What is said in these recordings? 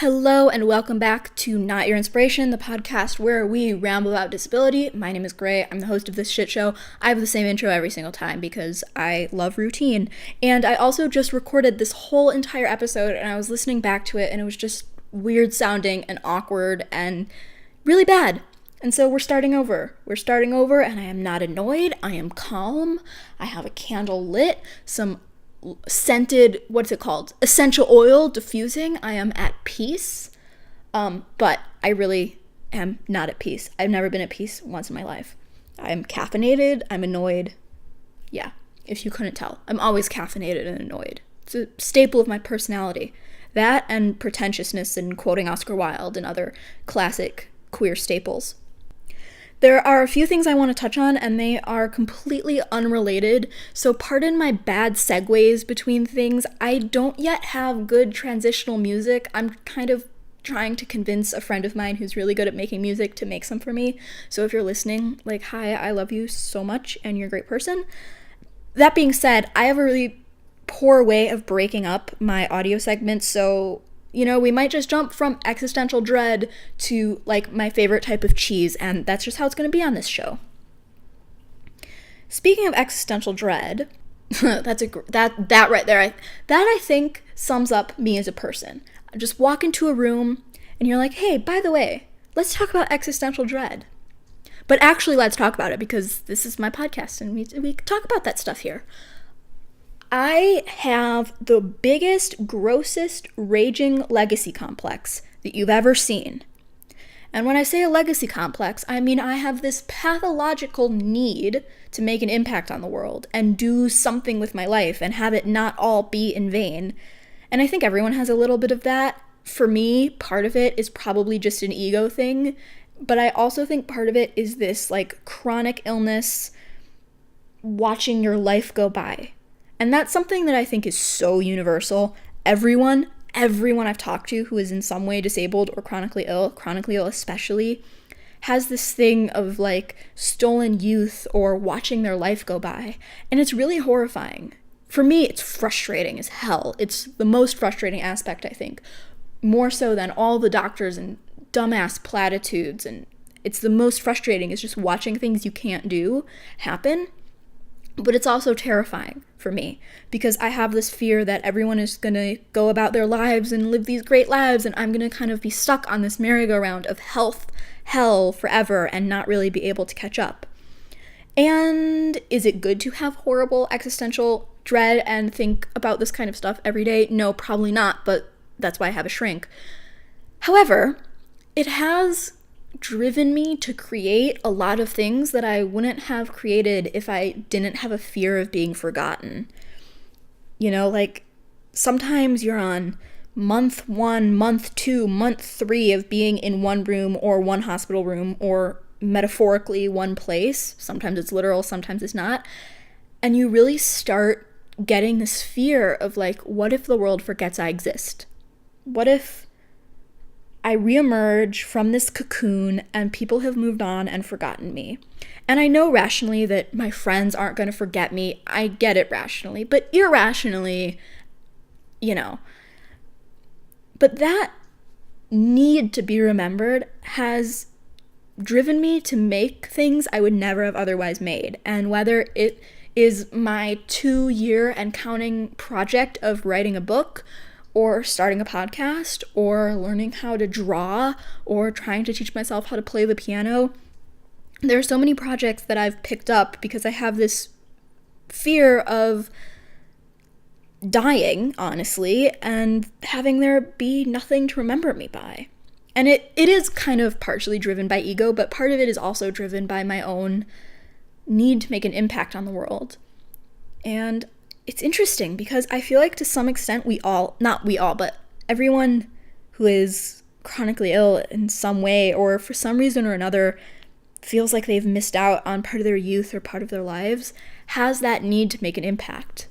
Hello and welcome back to Not Your Inspiration, the podcast where we ramble about disability. My name is Gray. I'm the host of this shit show. I have the same intro every single time because I love routine. And I also just recorded this whole entire episode and I was listening back to it and it was just weird sounding and awkward and really bad. And so we're starting over. And I am not annoyed. I am calm. I have a candle lit, some scented, what's it called? Essential oil diffusing. I am at peace. But I really am not at peace. I've never been at peace once in my life. I'm caffeinated. I'm annoyed. Yeah, if you couldn't tell. I'm always caffeinated and annoyed. It's a staple of my personality. That and pretentiousness and quoting Oscar Wilde and other classic queer staples. There are a few things I want to touch on, and they are completely unrelated, so pardon my bad segues between things. I don't yet have good transitional music. I'm kind of trying to convince a friend of mine who's really good at making music to make some for me. So if you're listening, hi, I love you so much, and you're a great person. That being said, I have a really poor way of breaking up my audio segments, so we might just jump from existential dread to, my favorite type of cheese, and that's just how it's going to be on this show. Speaking of existential dread, that right there, I think sums up me as a person. I just walk into a room, and you're like, hey, by the way, let's talk about existential dread. But actually, let's talk about it, because this is my podcast, and we talk about that stuff here. I have the biggest, grossest, raging legacy complex that you've ever seen. And when I say a legacy complex, I mean I have this pathological need to make an impact on the world and do something with my life and have it not all be in vain. And I think everyone has a little bit of that. For me, part of it is probably just an ego thing, but I also think part of it is this chronic illness, watching your life go by. And that's something that I think is so universal. Everyone I've talked to who is in some way disabled or chronically ill especially, has this thing of stolen youth or watching their life go by. And it's really horrifying. For me, it's frustrating as hell. It's the most frustrating aspect, I think. More so than all the doctors and dumbass platitudes. And it's the most frustrating is just watching things you can't do happen. But it's also terrifying for me because I have this fear that everyone is going to go about their lives and live these great lives, and I'm going to kind of be stuck on this merry-go-round of hell forever and not really be able to catch up. And is it good to have horrible existential dread and think about this kind of stuff every day? No, probably not, but that's why I have a shrink. However, it has driven me to create a lot of things that I wouldn't have created if I didn't have a fear of being forgotten. Sometimes you're on month 1, month 2, month 3 of being in one room or one hospital room or metaphorically one place. Sometimes it's literal, sometimes it's not. And you really start getting this fear of what if the world forgets I exist? What if I reemerge from this cocoon and people have moved on and forgotten me? And I know rationally that my friends aren't going to forget me. I get it rationally, but irrationally, But that need to be remembered has driven me to make things I would never have otherwise made. And whether it is my 2-year and counting project of writing a book, or starting a podcast, or learning how to draw, or trying to teach myself how to play the piano. There are so many projects that I've picked up because I have this fear of dying, honestly, and having there be nothing to remember me by. And it is kind of partially driven by ego, but part of it is also driven by my own need to make an impact on the world. And it's interesting because I feel like to some extent but everyone who is chronically ill in some way or for some reason or another feels like they've missed out on part of their youth or part of their lives has that need to make an impact.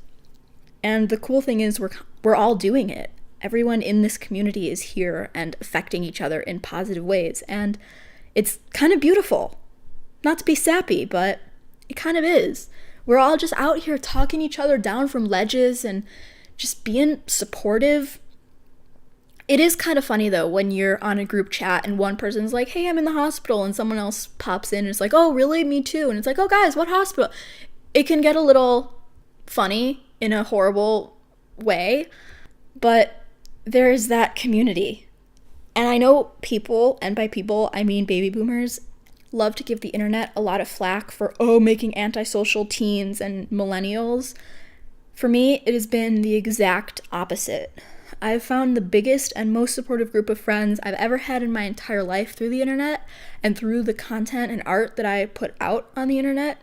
And the cool thing is we're all doing it. Everyone in this community is here and affecting each other in positive ways. And it's kind of beautiful. Not to be sappy, but it kind of is. We're all just out here talking each other down from ledges and just being supportive. It is kind of funny though when you're on a group chat and one person's like, hey, I'm in the hospital, and someone else pops in and it's like, oh, really? Me too. And it's like, oh, guys, what hospital? It can get a little funny in a horrible way, but there is that community. And I know people, and by people I mean baby boomers, love to give the internet a lot of flack for, making antisocial teens and millennials. For me, it has been the exact opposite. I've found the biggest and most supportive group of friends I've ever had in my entire life through the internet and through the content and art that I put out on the internet.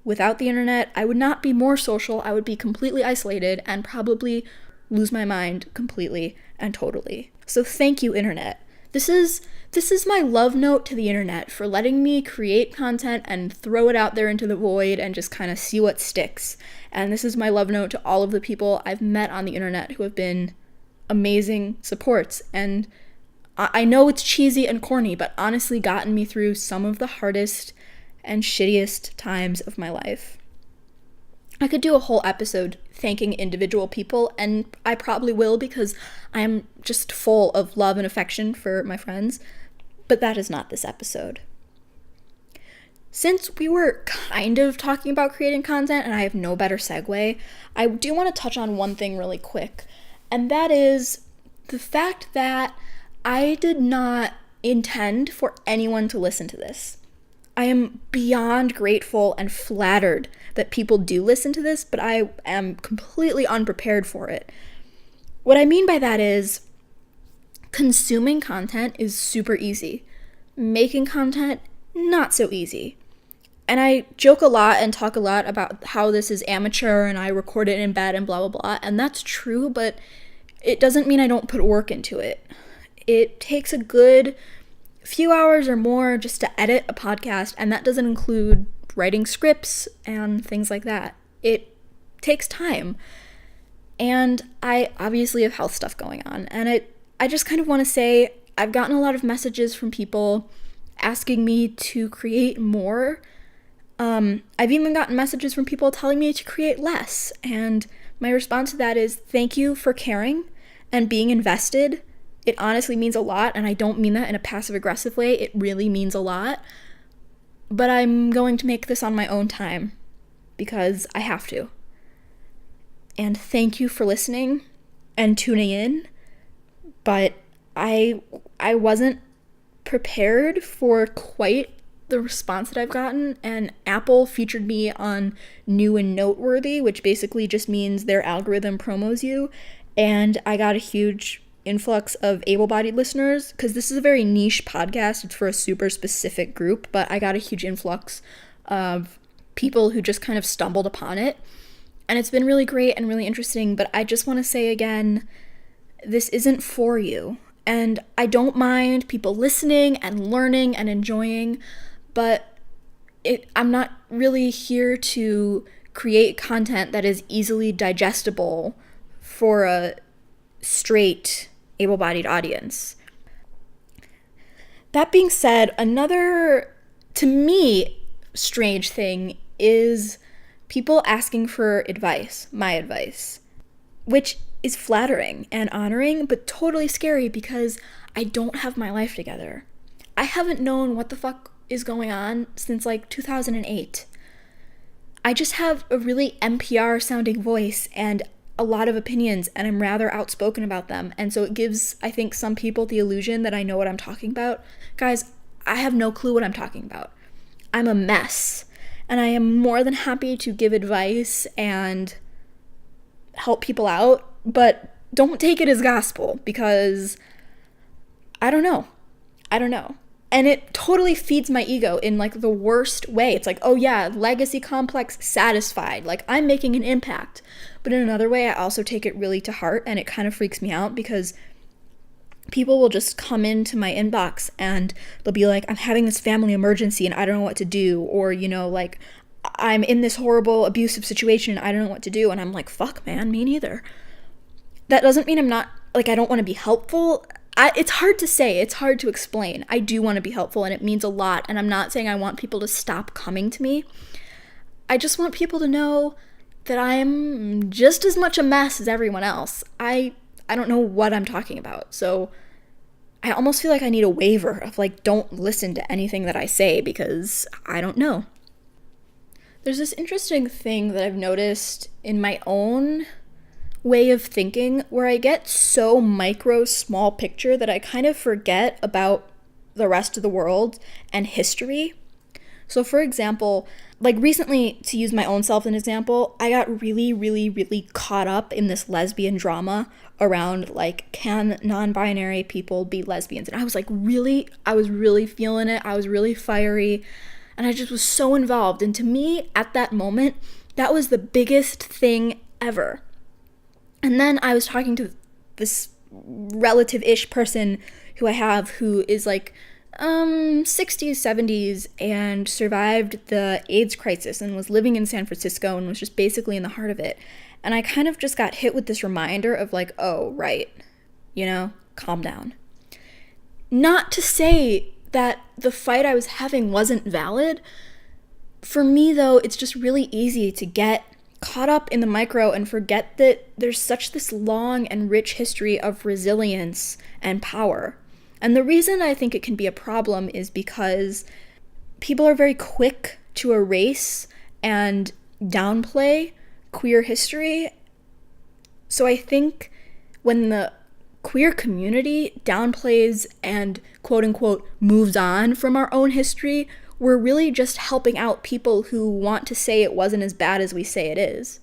Without the internet, I would not be more social. I would be completely isolated and probably lose my mind completely and totally. So thank you, internet. This is my love note to the internet for letting me create content and throw it out there into the void and just kind of see what sticks. And this is my love note to all of the people I've met on the internet who have been amazing supports. And I know it's cheesy and corny, but honestly gotten me through some of the hardest and shittiest times of my life. I could do a whole episode thanking individual people, and I probably will because I'm just full of love and affection for my friends, but that is not this episode. Since we were kind of talking about creating content and I have no better segue, I do want to touch on one thing really quick, and that is the fact that I did not intend for anyone to listen to this. I am beyond grateful and flattered that people do listen to this, but I am completely unprepared for it. What I mean by that is consuming content is super easy. Making content, not so easy. And I joke a lot and talk a lot about how this is amateur and I record it in bed and blah, blah, blah. And that's true, but it doesn't mean I don't put work into it. It takes a good few hours or more just to edit a podcast, and that doesn't include writing scripts and things like that. It takes time. And I obviously have health stuff going on, and I just kind of want to say I've gotten a lot of messages from people asking me to create more. I've even gotten messages from people telling me to create less, and my response to that is thank you for caring and being invested. It honestly means a lot, and I don't mean that in a passive-aggressive way. It really means a lot. But I'm going to make this on my own time because I have to. And thank you for listening and tuning in. But I wasn't prepared for quite the response that I've gotten, and Apple featured me on New and Noteworthy, which basically just means their algorithm promos you, and I got a huge influx of able-bodied listeners, because this is a very niche podcast. It's for a super specific group, but I got a huge influx of people who just kind of stumbled upon it, and it's been really great and really interesting. But I just want to say again, this isn't for you, and I don't mind people listening and learning and enjoying, but I'm not really here to create content that is easily digestible for a straight able-bodied audience. That being said, another, to me, strange thing is people asking for advice, my advice, which is flattering and honoring, but totally scary because I don't have my life together. I haven't known what the fuck is going on since like 2008. I just have a really NPR sounding voice and a lot of opinions, and I'm rather outspoken about them, and so it gives, I think, some people the illusion that I know what I'm talking about. Guys, I have no clue what I'm talking about. I'm a mess, and I am more than happy to give advice and help people out, but don't take it as gospel, because I don't know. And it totally feeds my ego in like the worst way. It's like, oh yeah, legacy complex satisfied. Like I'm making an impact. But in another way, I also take it really to heart, and it kind of freaks me out because people will just come into my inbox and they'll be like, I'm having this family emergency and I don't know what to do. Or, you know, like I'm in this horrible abusive situation. I don't know what to do. And I'm like, fuck man, me neither. That doesn't mean I'm not, like, I don't want to be helpful. It's hard to say. It's hard to explain. I do want to be helpful, and it means a lot. And I'm not saying I want people to stop coming to me. I just want people to know that I'm just as much a mess as everyone else. I I don't know what I'm talking about. So I almost feel like I need a waiver of like, don't listen to anything that I say because I don't know. There's this interesting thing that I've noticed in my own way of thinking where I get so micro small picture that I kind of forget about the rest of the world and history. So for example, like recently, to use my own self as an example, I got really, really, really caught up in this lesbian drama around like, can non-binary people be lesbians? And I was really feeling it. I was really fiery and I just was so involved. And to me, at that moment, that was the biggest thing ever. And then I was talking to this relative-ish person who I have who is like 60s, 70s and survived the AIDS crisis and was living in San Francisco and was just basically in the heart of it. And I kind of just got hit with this reminder of like, oh, right, calm down. Not to say that the fight I was having wasn't valid. For me, though, it's just really easy to get caught up in the micro and forget that there's such this long and rich history of resilience and power. And the reason I think it can be a problem is because people are very quick to erase and downplay queer history. So I think when the queer community downplays and quote-unquote moves on from our own history, we're really just helping out people who want to say it wasn't as bad as we say it is.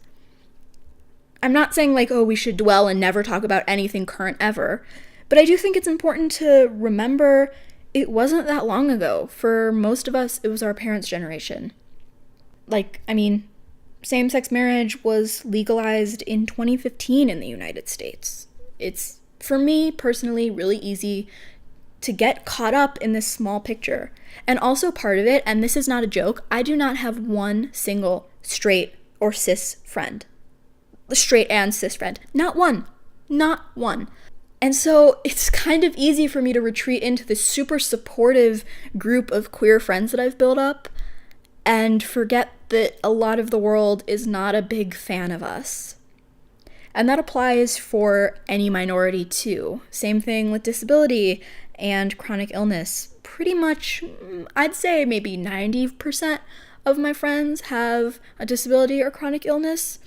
I'm not saying like, oh, we should dwell and never talk about anything current ever, but I do think it's important to remember it wasn't that long ago. For most of us, it was our parents' generation. Same-sex marriage was legalized in 2015 in the United States. It's, for me personally, really easy to get caught up in this small picture. And also part of it, and this is not a joke, I do not have one single straight or cis friend. Straight and cis friend. Not one. Not one. And so it's kind of easy for me to retreat into this super supportive group of queer friends that I've built up and forget that a lot of the world is not a big fan of us. And that applies for any minority too. Same thing with disability and chronic illness. Pretty much, I'd say maybe 90% of my friends have a disability or chronic illness.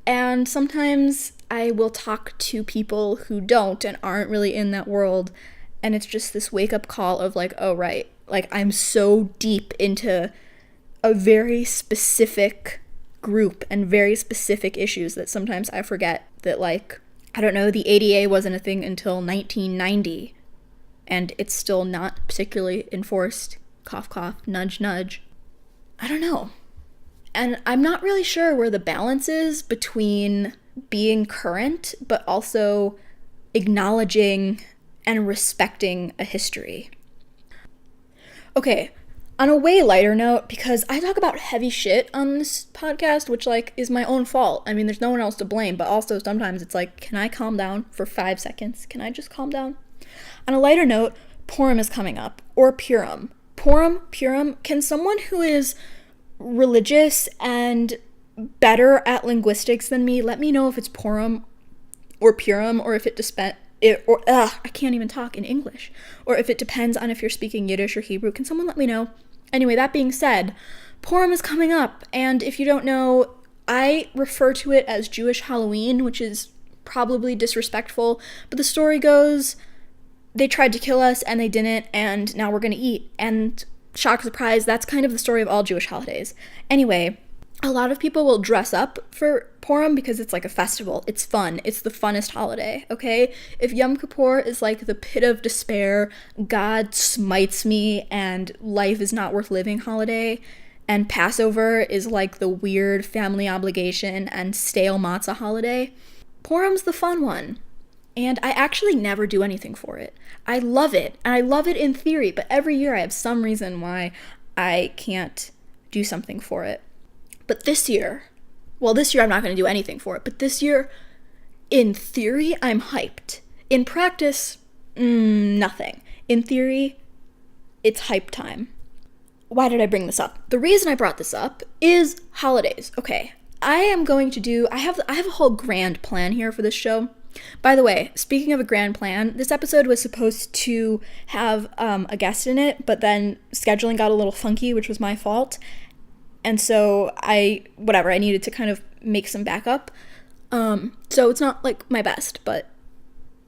And sometimes I will talk to people who don't and aren't really in that world. And it's just this wake-up call of like, oh, right. Like, I'm so deep into a very specific group and very specific issues that sometimes I forget that, like, I don't know, the ADA wasn't a thing until 1990. And it's still not particularly enforced. Cough, cough, nudge, nudge. I don't know. And I'm not really sure where the balance is between being current, but also acknowledging and respecting a history. Okay, on a way lighter note, because I talk about heavy shit on this podcast, which, like, is my own fault. I mean, there's no one else to blame, but also sometimes it's like, can I calm down for 5 seconds? Can I just calm down? On a lighter note, Purim is coming up, or Purim. Purim, can someone who is religious and better at linguistics than me let me know if it's Purim or Purim, or if I can't even talk in English, or if it depends on if you're speaking Yiddish or Hebrew. Can someone let me know? Anyway, that being said, Purim is coming up, and if you don't know, I refer to it as Jewish Halloween, which is probably disrespectful, but the story goes, they tried to kill us and they didn't, and now we're gonna eat. And shock, surprise, that's kind of the story of all Jewish holidays. Anyway, a lot of people will dress up for Purim because it's like a festival. It's fun. It's the funnest holiday, okay? If Yom Kippur is like the pit of despair, God smites me and life is not worth living holiday, and Passover is like the weird family obligation and stale matzah holiday, Purim's the fun one. And I actually never do anything for it. I love it, and I love it in theory, but every year I have some reason why I can't do something for it. But this year I'm not going to do anything for it, but this year, in theory, I'm hyped. In practice, nothing. In theory, it's hype time. Why did I bring this up? The reason I brought this up is holidays. Okay, I have a whole grand plan here for this show. By the way, speaking of a grand plan, this episode was supposed to have a guest in it, but then scheduling got a little funky, which was my fault. And so I needed to kind of make some backup. So it's not like my best, but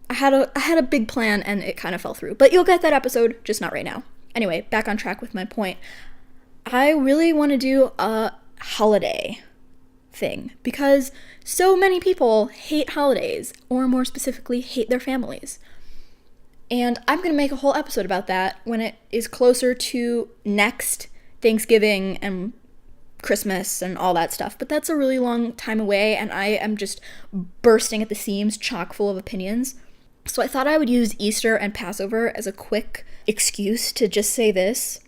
I had a big plan and it kind of fell through. But you'll get that episode, just not right now. Anyway, back on track with my point. I really want to do a holiday thing because so many people hate holidays, or more specifically, hate their families. And I'm going to make a whole episode about that when it is closer to next Thanksgiving and Christmas and all that stuff. But that's a really long time away, and I am just bursting at the seams, chock full of opinions. So I thought I would use Easter and Passover as a quick excuse to just say this.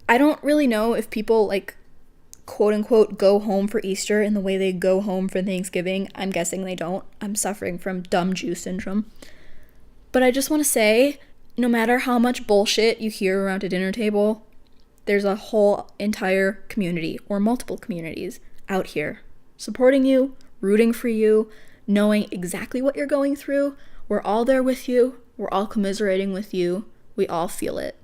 I don't really know if people, like, quote-unquote go home for Easter in the way they go home for Thanksgiving. I'm guessing they don't. I'm suffering from dumb Jew syndrome. But I just want to say, no matter how much bullshit you hear around a dinner table, there's a whole entire community, or multiple communities, out here supporting you, rooting for you, knowing exactly what you're going through. We're all there with you. We're all commiserating with you. We all feel it.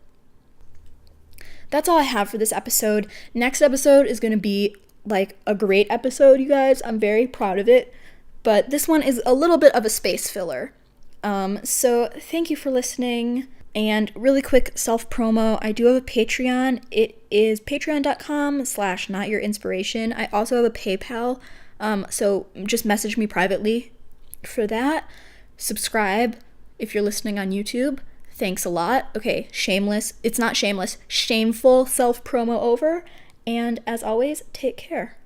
That's all I have for this episode. Next episode is going to be like a great episode, you guys. I'm very proud of it. But this one is a little bit of a space filler. So thank you for listening. And really quick self-promo, I do have a Patreon. It is patreon.com/notyourinspiration. I also have a PayPal, so just message me privately for that. Subscribe if you're listening on YouTube. Thanks a lot. Okay, shameless. It's not shameless. Shameful self-promo over. And as always, take care.